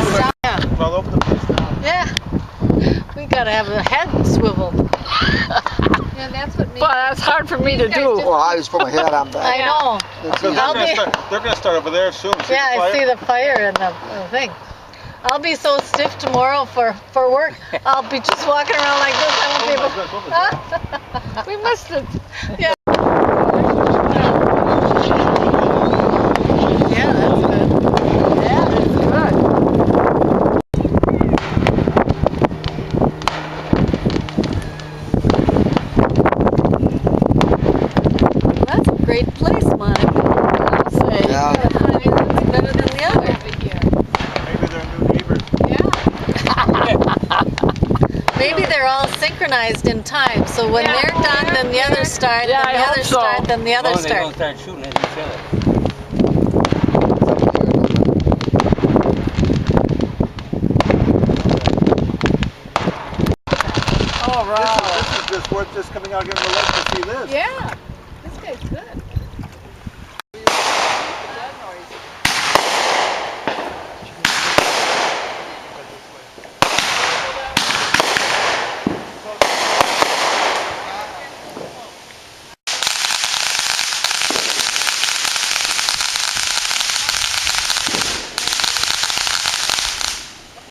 stop. Yeah. It's all over the place now. Yeah. We gotta have the head swiveled. Yeah, that's what. But that's hard for me to do. Well, I just put my hat on back. I know. Because they're going to start over there soon. See Yeah, the I fire? see the fire and the thing. I'll be so stiff tomorrow for work. I'll be just walking around like this. I won't be able. What was that? We missed it. Yeah. Yeah, that's good. Yeah, it's good. That's a great place, Mike. I'll say. Yeah. It's better than the other. Maybe they're new neighbors. Maybe they're all synchronized in time. So when they're done, then the others start. Yeah, then the I hope others so. start. Then the others They're start. gonna start shooting at each other. All right. This is just worth just coming out here in the lake to see this. Yeah, this guy's good.